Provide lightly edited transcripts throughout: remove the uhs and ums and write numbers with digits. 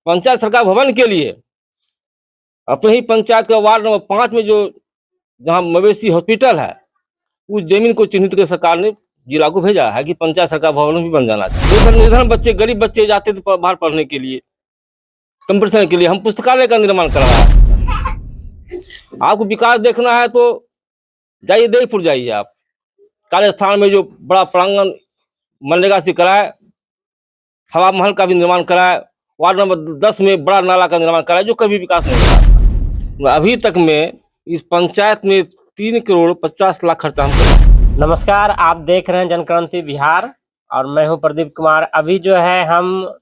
पंचायत सरकार भवन के लिए अपने ही पंचायत का वार्ड नंबर 5 में जो जहाँ मवेशी हॉस्पिटल है, उस जमीन को चिन्हित कर सरकार ने जिला को भेजा है कि पंचायत सरकार भवन भी बन जाना चाहिए। निर्धन बच्चे, गरीब बच्चे जाते थे बाहर पढ़ने के लिए, कंपटीशन के लिए, हम पुस्तकालय का निर्माण कराया। आपको विकास देखना है तो जाइए देवपुर, जाइए आप, कार्य स्थान में जो बड़ा प्रांगण मनरेगा से कराए, हवा महल का भी निर्माण कराए, वार्ड नंबर 10 में बड़ा नाला का निर्माण कराए, जो कभी विकास नहीं हुआ। अभी तक में इस पंचायत में 3 करोड़ 50 लाख खर्चा हम करें। नमस्कार, आप देख रहे हैं जनक्रांति बिहार और मैं हूं प्रदीप कुमार। अभी जो है हम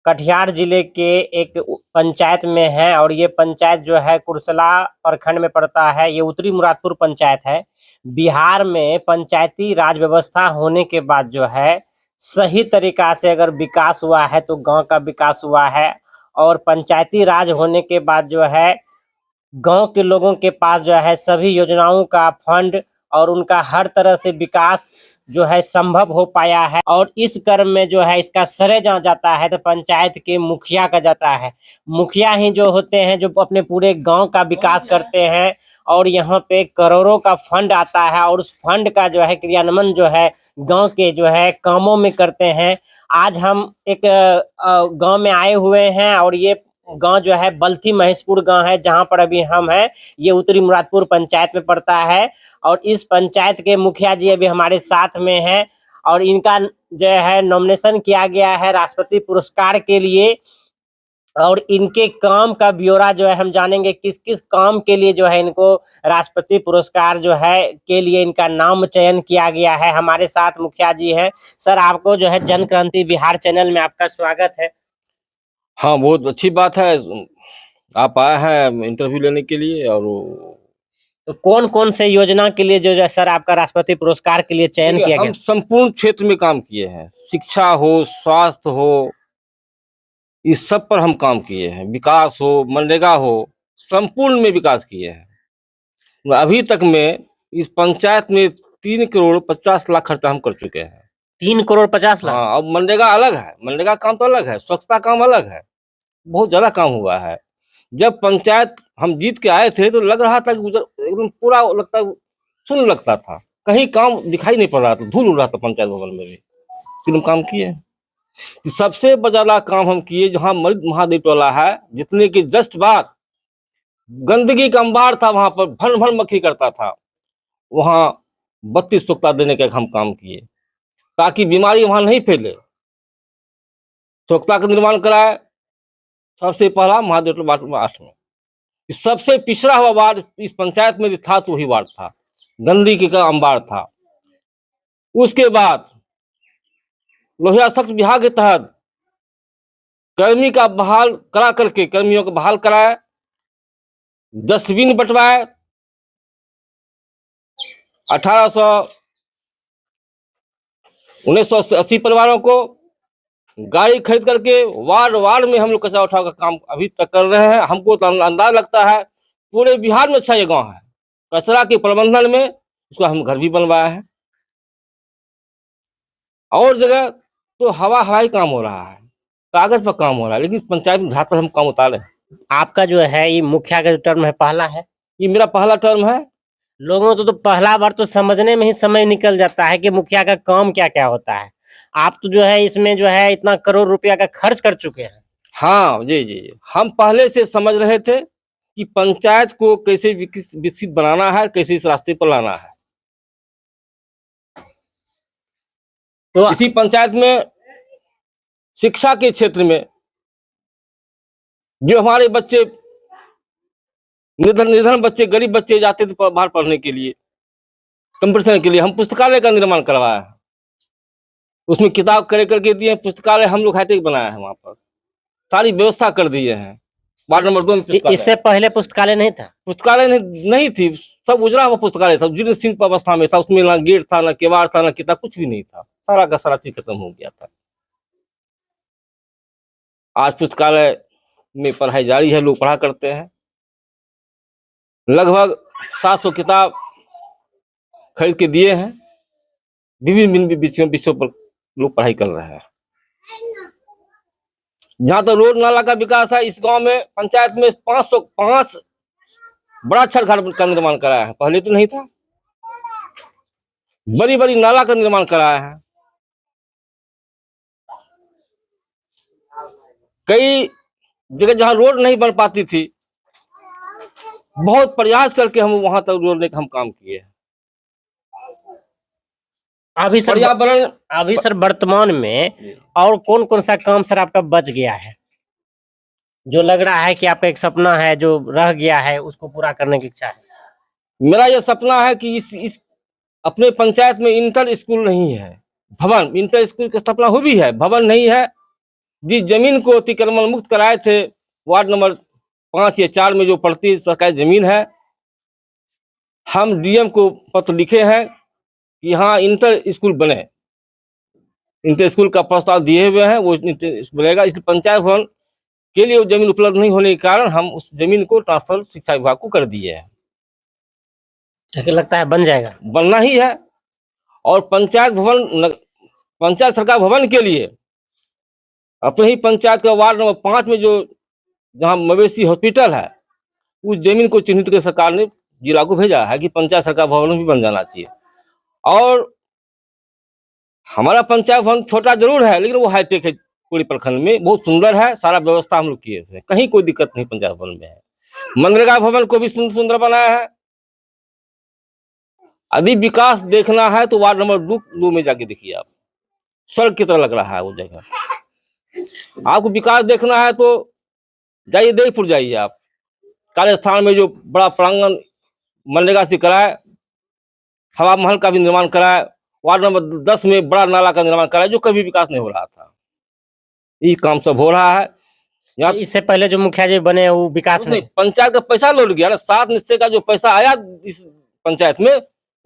कटिहार जिले के एक पंचायत में हैं और ये पंचायत जो है कुर्सला प्रखंड में पड़ता है। ये उत्तरी मुरादपुर पंचायत है। बिहार में पंचायती राज व्यवस्था होने के बाद जो है सही तरीका से अगर विकास हुआ है तो गांव का विकास हुआ है, और पंचायती राज होने के बाद जो है गांव के लोगों के पास जो है सभी योजनाओं का फंड और उनका हर तरह से विकास जो है संभव हो पाया है। और इस क्रम में जो है इसका श्रेय जहाँ जाता है तो पंचायत के मुखिया का जाता है। मुखिया ही जो होते हैं जो अपने पूरे गांव का विकास करते हैं, और यहाँ पे करोड़ों का फंड आता है और उस फंड का जो है क्रियान्वयन जो है गांव के जो है कामों में करते हैं। आज हम एक गांव में आए हुए हैं और ये गांव जो है बल्थी महेशपुर गांव है, जहां पर अभी हम हैं। ये उत्तरी मुरादपुर पंचायत में पड़ता है और इस पंचायत के मुखिया जी अभी हमारे साथ में हैं और इनका जो है नॉमिनेशन किया गया है राष्ट्रपति पुरस्कार के लिए। और इनके काम का ब्यौरा जो है हम जानेंगे, किस किस काम के लिए जो है इनको राष्ट्रपति पुरस्कार जो है के लिए इनका नाम चयन किया गया है। हमारे साथ मुखिया जी हैं। सर, आपको जो है जनक्रांति बिहार चैनल में आपका स्वागत है। हाँ, बहुत अच्छी बात है, आप आए हैं इंटरव्यू लेने के लिए। और तो कौन कौन से योजना के लिए जो सर आपका राष्ट्रपति पुरस्कार के लिए चयन किया गया? हम संपूर्ण क्षेत्र में काम किए हैं, शिक्षा हो, स्वास्थ्य हो, इस सब पर हम काम किए हैं। विकास हो, मनरेगा हो, संपूर्ण में विकास किए हैं। अभी तक में इस पंचायत में 3 करोड़ 50 लाख खर्चा हम कर चुके हैं। 3 करोड़ 50 लाख? हाँ, अब मनरेगा अलग है, मनरेगा काम तो अलग है, स्वच्छता काम अलग है, बहुत ज्यादा काम हुआ है। जब पंचायत हम जीत के आए थे तो लग रहा था कि एकदम पूरा लगता सुन लगता था, कहीं काम दिखाई नहीं पड़ रहा था, धूल उड़ रहा था पंचायत भवन में भी। फिर हम काम किए। सबसे ज्यादा काम हम किए जहाँ मृत महादेव टोला है, जितने के जस्ट बाद गंदगी का अंबार था, वहां पर भन भन मक्खी करता था, वहां 32 स्वच्छता देने का हम काम किए ताकि बीमारी वहां नहीं फैले। स्वच्छता का निर्माण कराए। सबसे पहला महादेव वार्ड 8 में सबसे पिछड़ा हुआ वार्ड इस पंचायत में था तो वही वार्ड था, गंदगी का अंबार था। उसके बाद लोहिया सख्त विभाग के तहत कर्मी का बहाल करा करके कर्मियों को बहाल कराए, डस्टबिन बंटवाए, 1980 परिवारों को गाड़ी खरीद करके वार्ड वार्ड में हम लोग कचरा उठाव का काम अभी तक कर रहे हैं। हमको तो अंदाज लगता है पूरे बिहार में अच्छा ये गांव है कचरा के प्रबंधन में। उसका हम घर भी बनवाए हैं, और जगह तो हवाई काम हो रहा है, कागज पर काम हो रहा है, लेकिन पंचायत में घाट पर हम काम उतारे हैं। आपका जो है ये मुखिया का जो टर्म है पहला है? ये मेरा पहला टर्म है। लोगों को तो पहला बार तो समझने में ही समय निकल जाता है कि मुखिया का काम क्या क्या होता है। आप तो जो है इसमें जो है इतना करोड़ रुपया का खर्च कर चुके हैं। हाँ जी जी, हम पहले से समझ रहे थे कि पंचायत को कैसे विकसित बनाना है, कैसे इस रास्ते पर लाना है। तो इसी पंचायत में शिक्षा के क्षेत्र में जो हमारे बच्चे निर्धन बच्चे, गरीब बच्चे जाते थे बाहर पढ़ने के लिए, कंपटीशन के लिए, हम पुस्तकालय का निर्माण करवाया है। उसमें किताब करे करके दिए, पुस्तकालय हम लोग हाईटेक बनाया है, वहां पर सारी व्यवस्था कर दिए हैं। वार्ड नंबर 2 में इससे पहले पुस्तकालय नहीं था? पुस्तकालय नहीं थी, सब उजड़ा हुआ पुस्तकालय था, जीर्ण शीर्ण अवस्था में था। उसमें ना गेट था, ना केवाड़ था, ना किताब, कुछ भी नहीं था, सारा का सारा चीज खत्म हो गया था। आज पुस्तकालय में पढ़ाई जारी है, लोग पढ़ा करते हैं। लगभग 700 किताब खरीद के दिए हैं, विभिन्न विषयों पर लोग पढ़ाई कर रहे हैं। जहां तो रोड नाला का विकास है, इस गांव में पंचायत में 505 बड़ा छठ घाट का निर्माण कराया है, पहले तो नहीं था। बड़ी बड़ी नाला का निर्माण कराया है। कई जगह जहां रोड नहीं बन पाती थी, बहुत प्रयास करके हम वहां तक जोड़ने का हम काम किए। पर्यावरण अभी सर वर्तमान में और कौन कौन सा काम सर आपका बच गया है, जो लग रहा है कि आपका एक सपना है जो रह गया है, उसको पूरा करने की इच्छा है? मेरा यह सपना है कि इस अपने पंचायत में इंटर स्कूल नहीं है, भवन, इंटर स्कूल का सपना हो भी है, भवन नहीं है। जिस जमीन को अतिक्रमण मुक्त कराए थे, वार्ड नंबर 5 या 4 में जो पड़ती सरकारी जमीन है, हम डीएम को पत्र लिखे हैं कि यहाँ इंटर स्कूल बने। इंटर स्कूल का प्रस्ताव दिए हुए हैं, वो बनेगा। इसलिए पंचायत भवन के लिए वो जमीन उपलब्ध नहीं होने के कारण हम उस जमीन को ट्रांसफर शिक्षा विभाग को कर दिए हैं। लगता है बन जाएगा? बनना ही है। और पंचायत भवन, पंचायत सरकार भवन के लिए अपने ही पंचायत का वार्ड नंबर 5 में जो जहाँ मवेशी हॉस्पिटल है, उस जमीन को चिन्हित कर सरकार ने जिला को भेजा है कि पंचायत सरकार भवन भी बन जाना चाहिए। और हमारा पंचायत भवन छोटा जरूर है, लेकिन वो हाईटेक है, पूरे प्रखंड में बहुत सुंदर है, सारा व्यवस्था हम लोग किए हुए हैं, कहीं कोई दिक्कत नहीं पंचायत भवन में है। मनरेगा भवन को भी सुंदर सुंदर बनाया है। यदि विकास देखना है तो वार्ड नंबर 2 में जाके देखिए, आप स्वर्ग की तरह लग रहा है वो जगह। आपको विकास देखना है तो जाइए देवपुर, जाइए आप, कार्य स्थान में जो बड़ा प्रांगण मनरेगा से कराए, हवा महल का भी निर्माण कराए, वार्ड नंबर 10 में बड़ा नाला का निर्माण कराए, जो कभी विकास नहीं हो रहा था, ये काम सब हो रहा है। यहाँ इससे पहले जो मुखिया जी बने वो विकास नहीं, पंचायत का पैसा लौट गया ना, 7 निश्चय का जो पैसा आया इस पंचायत में,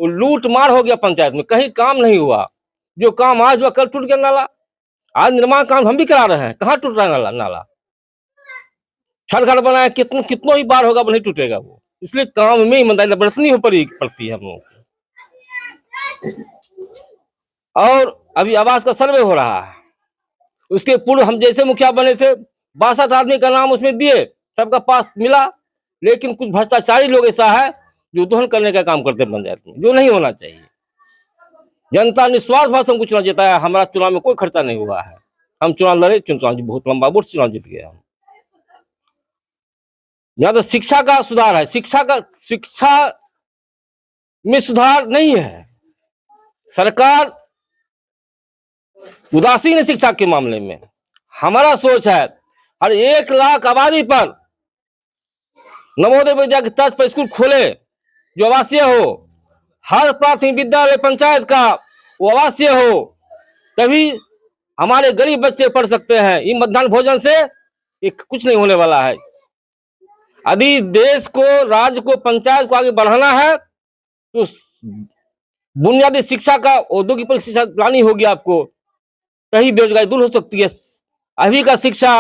वो लूट मार हो गया पंचायत में, कहीं काम नहीं हुआ। जो काम आज हुआ कल टूट गया नाला। आज निर्माण काम हम भी करा रहे हैं, कहाँ टूट रहा है नाला? छठ घाट बनाया, कितनों ही बार होगा, नहीं टूटेगा वो। इसलिए काम में ईमानदारी बरतनी पड़ती है हम लोगों को। और अभी आवास का सर्वे हो रहा है, उसके पूर्व हम जैसे मुखिया बने थे, 62 आदमी का नाम उसमें दिए, सबका पास मिला, लेकिन कुछ भ्रष्टाचारी लोग ऐसा है जो दोहन करने का काम करते हैं पंचायत में, जो नहीं होना चाहिए। जनता निस्वार्थ भाव से हमको चुनाव जिताया, हमारा चुनाव में कोई खर्चा नहीं हुआ है। हम चुनाव लड़े, चुनाव बहुत लंबा वोट चुनाव जीत गए हम। यहाँ तो शिक्षा का सुधार है, शिक्षा में सुधार नहीं है। सरकार उदासीन है शिक्षा के मामले में। हमारा सोच है हर 1 लाख आबादी पर नवोदय विद्या के तर्ज पर स्कूल खोले, जो आवासीय हो। हर प्राथमिक विद्यालय पंचायत का वो आवासीय हो, तभी हमारे गरीब बच्चे पढ़ सकते हैं। इन मध्याह्न भोजन से कुछ नहीं होने वाला है। यदि देश को, राज्य को, पंचायत को आगे बढ़ाना है तो बुनियादी शिक्षा का, औद्योगिक शिक्षा लानी होगी आपको, तभी बेरोजगारी दूर हो सकती है। अभी का शिक्षा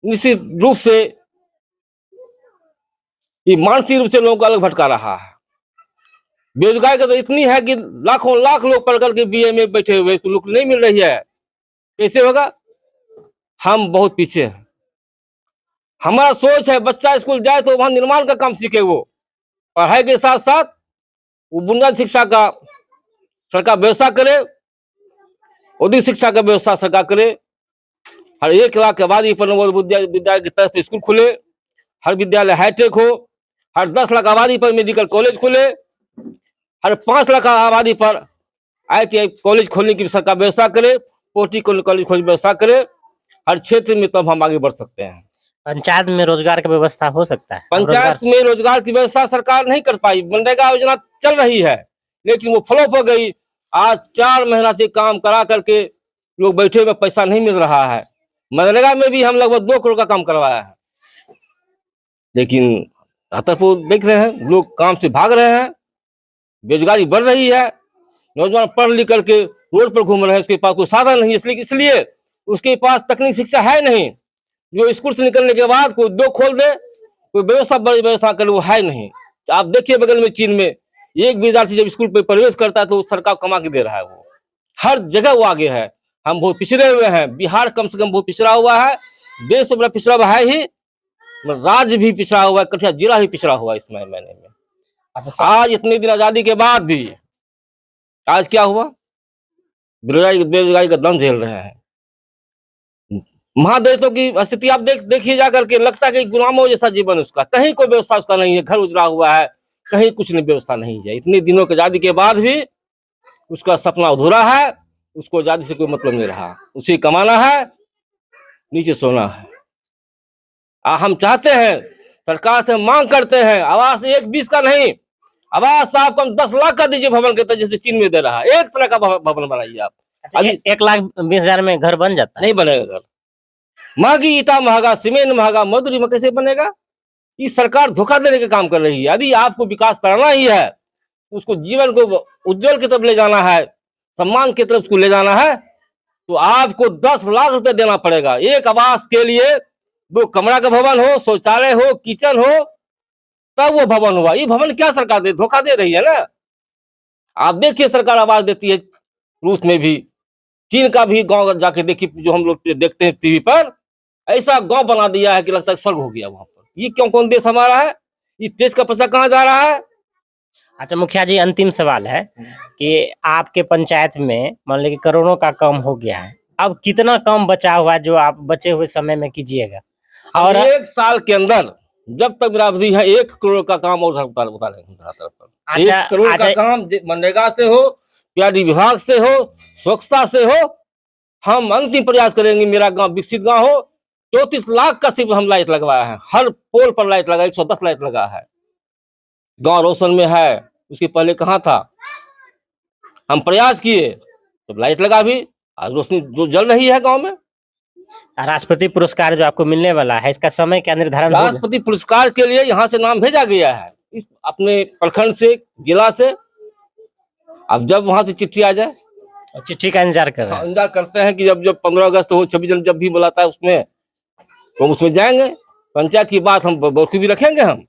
निश्चित रूप से ये मानसिक रूप से लोगों को अलग भटका रहा है। बेरोजगारी का तो इतनी है कि लाखों लाख लोग पढ़ करके बीए में बैठे हुए, नौकरी नहीं मिल रही है, कैसे होगा? हम बहुत पीछे हैं। हमारा सोच है बच्चा स्कूल जाए तो वहां निर्माण का काम सीखे, वो पढ़ाई के साथ साथ वो बुनियादी शिक्षा का सरकार व्यवस्था करे, औद्योगिक शिक्षा का व्यवस्था सरकार करे। हर 1 लाख की आबादी पर नवोदय विद्यालय की तरफ से स्कूल खुले, हर विद्यालय हाईटेक हो, हर 10 लाख आबादी पर मेडिकल कॉलेज खुले, हर 5 लाख आबादी पर ITI कॉलेज खोलने की सरकार व्यवस्था करे, पोटी कॉलेज खोलने की व्यवस्था करे हर क्षेत्र में, तब हम आगे बढ़ सकते हैं। पंचायत में रोजगार की व्यवस्था हो सकता है? पंचायत में रोजगार की व्यवस्था सरकार नहीं कर पाई। मनरेगा योजना चल रही है, लेकिन वो फ्लॉप हो गई। आज 4 महीना से काम करा करके लोग बैठे हुए, पैसा नहीं मिल रहा है। मनरेगा में भी हम लगभग 2 करोड़ का काम करवाया है, लेकिन वो देख रहे हैं लोग काम से भाग रहे हैं, बेरोजगारी बढ़ रही है, नौजवान पढ़ लिख करके रोड पर घूम रहे हैं, उसके पास कोई साधन नहीं, इसलिए उसके पास तकनीक शिक्षा है नहीं। जो स्कूल से निकलने के बाद कोई 2 खोल दे, कोई व्यवस्था करे, वो है नहीं। आप देखिए बगल में चीन में एक विद्यार्थी जब स्कूल पे प्रवेश करता है तो सरकार कमा के दे रहा है, वो हर जगह वो आगे है। हम बहुत पिछड़े हुए हैं। बिहार कम से कम बहुत पिछड़ा हुआ है, देश से बड़ा पिछड़ा हुआ है ही, राज्य भी पिछड़ा हुआ है, कटिहार जिला भी पिछड़ा हुआ है इस महीने में। आज इतने दिन आजादी के बाद भी आज क्या हुआ? बेरोजगारी का दम झेल रहे हैं। महादेशों की स्थिति आप देखिए जा करके, लगता है कि गुलामों जैसा जीवन उसका, कहीं कोई व्यवस्था उसका नहीं है, घर उजड़ा हुआ है, कहीं कुछ नहीं व्यवस्था नहीं है। इतने दिनों की आजादी के बाद भी उसका सपना अधूरा है, उसको आजादी से कोई मतलब नहीं रहा। उसे कमाना है, नीचे सोना है। हम चाहते हैं, सरकार से मांग करते हैं, आवास 1-20 का नहीं, आवास साहब कम 10 लाख का दीजिए भवन के, जैसे चीन में दे रहा है। एक तरह का भवन बनाइए आप। अभी 1,20,000 में घर बन जाता है? नहीं बनेगा घर। महंगी ईटा महंगा, सीमेंट महंगा, मजदूरी में कैसे बनेगा? ये सरकार धोखा देने का काम कर रही है। यदि आपको विकास करना ही है, उसको जीवन को उज्जवल की तरफ ले जाना है, सम्मान की तरफ उसको ले जाना है, तो आपको 10 लाख रुपए देना पड़ेगा। एक आवास के लिए 2 कमरा का भवन हो, शौचालय हो, किचन हो, तब वो भवन हुआ। ये भवन क्या सरकार धोखा दे रही है ना। आप देखिए, सरकार आवाज देती है रूस में भी, चीन का भी गांव जाके देखिए, जो हम लोग देखते हैं टीवी पर, ऐसा गांव बना दिया है कि लगता है स्वर्ग हो गया वहां पर। ये क्यों, कौन देश हमारा है? ये देश का पैसा कहाँ जा रहा है? अच्छा मुखिया जी, अंतिम सवाल है कि आपके पंचायत में मान लीजिए करोड़ों का काम हो गया है, अब कितना काम बचा हुआ है जो आप बचे हुए समय में कीजिएगा? और 1 साल के अंदर, जब तक मेरा अवधि है, 1 करोड़ का काम और बता रहे हैं। 1 करोड़ का काम मनरेगा से हो, पीआरडी विभाग से हो, स्वच्छता से हो, हम अंतिम प्रयास करेंगे मेरा गांव विकसित गांव हो। 34 लाख का सिर्फ हम लाइट लगवाया है, हर पोल पर लाइट लगा, 110 लाइट लगा है। गांव रोशन में है, उसके पहले कहाँ था? हम प्रयास किए तो लाइट लगा भी, आज रोशनी जो जल रही है गांव में। राष्ट्रपति पुरस्कार जो आपको मिलने वाला है, इसका समय क्या निर्धारण होगा? राष्ट्रपति पुरस्कार के लिए यहाँ से नाम भेजा गया है, इस अपने प्रखंड से, जिला से। अब जब वहां से चिट्ठी आ जाए, चिट्ठी का इंतजार कर रहे हैं? इंतजार करते हैं कि जब 15 अगस्त हो, 26 जनवरी जब भी बुलाता है उसमें, तो उसमें जाएंगे। पंचायत की बात हम बखूबी रखेंगे हम।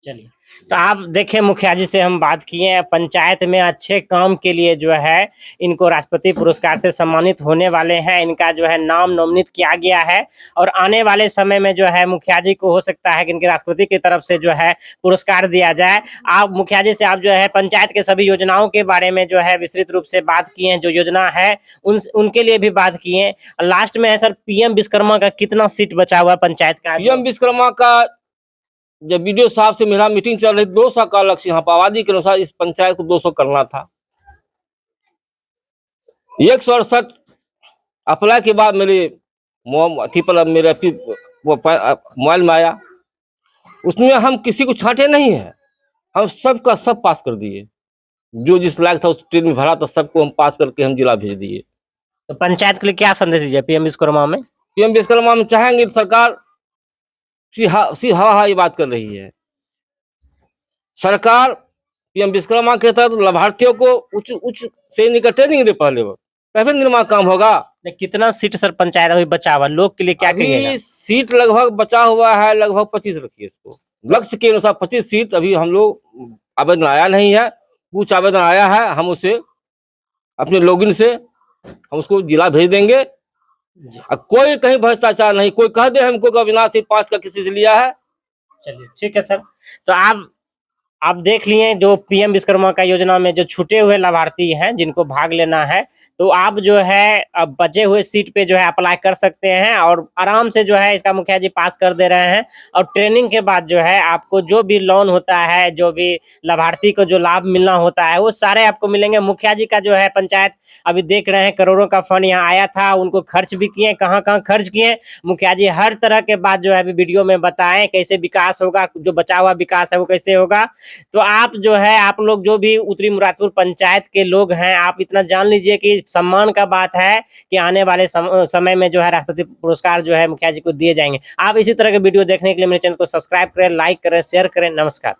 चलिए, तो आप देखें, मुखिया जी से हम बात किए हैं, पंचायत में अच्छे काम के लिए जो है इनको राष्ट्रपति पुरस्कार से सम्मानित होने वाले हैं। इनका जो है नाम नोमिनेट किया गया है और आने वाले समय में जो है मुखिया जी को हो सकता है कि इनके राष्ट्रपति की तरफ से जो है पुरस्कार दिया जाए। आप मुखिया जी से आप जो है पंचायत के सभी योजनाओं के बारे में जो है विस्तृत रूप से बात किए हैं, जो योजना है उनके लिए भी बात किए। लास्ट में है सर, पीएम विश्वकर्मा का कितना सीट बचा हुआ पंचायत का? पीएम विश्वकर्मा का जब वीडियो साहब से मेरा मीटिंग चल रही, 200 का लक्ष्य यहाँ पर आबादी के अनुसार इस पंचायत को 200 करना था। 168 अप्लाई के बाद मेरे मोबाइल में आया, उसमें हम किसी को छांटे नहीं है, हम सबका सब पास कर दिए। जो जिस लायक था उस ट्रेन में भरा था, सबको हम पास करके हम जिला भेज दिए। तो पंचायत के लिए क्या संदेश दीजिए पीएम विश्वकर्मा में? पीएम विश्वकर्मा में चाहेंगे सरकार हवा ये बात कर रही है। सरकार पीएम विश्वकर्मा के तहत लाभार्थियों को उच्च श्रेणी का ट्रेनिंग दे, पहले तभी निर्माण काम होगा। कितना सीट सर पंचायत अभी बचा हुआ, लोग के लिए क्या कहिएगा? सीट लगभग बचा हुआ है, लगभग 25 रखिए इसको, लक्ष्य के अनुसार 25 सीट। अभी हम लोग आवेदन आया नहीं है, कुछ आवेदन आया है, हम उसे अपने लॉगिन से हम उसको जिला भेज देंगे। कोई कहीं भ्रष्टाचार नहीं, कोई कह दे हमको अविनाश 5 का किसी से लिया है। चलिए ठीक है सर, तो आप देख लिए जो पीएम विश्वकर्मा का योजना में जो छूटे हुए लाभार्थी हैं जिनको भाग लेना है, तो आप जो है अब बचे हुए सीट पे जो है अप्लाई कर सकते हैं और आराम से जो है इसका मुखिया जी पास कर दे रहे हैं। और ट्रेनिंग के बाद जो है आपको जो भी लोन होता है, जो भी लाभार्थी को जो लाभ मिलना होता है, वो सारे आपको मिलेंगे। मुखिया जी का जो है पंचायत अभी देख रहे हैं, करोड़ों का फंड यहाँ आया था, उनको खर्च भी किए, कहाँ कहाँ खर्च किए। मुखिया जी हर तरह के बात जो है अभी वीडियो में बताएं, कैसे विकास होगा, जो बचा हुआ विकास है वो कैसे होगा। तो आप जो है, आप लोग जो भी उत्तरी मुरादपुर पंचायत के लोग हैं, आप इतना जान लीजिए कि सम्मान का बात है कि आने वाले समय में जो है राष्ट्रपति पुरस्कार जो है मुखिया जी को दिए जाएंगे। आप इसी तरह के वीडियो देखने के लिए मेरे चैनल को सब्सक्राइब करें, लाइक करें, शेयर करें। नमस्कार।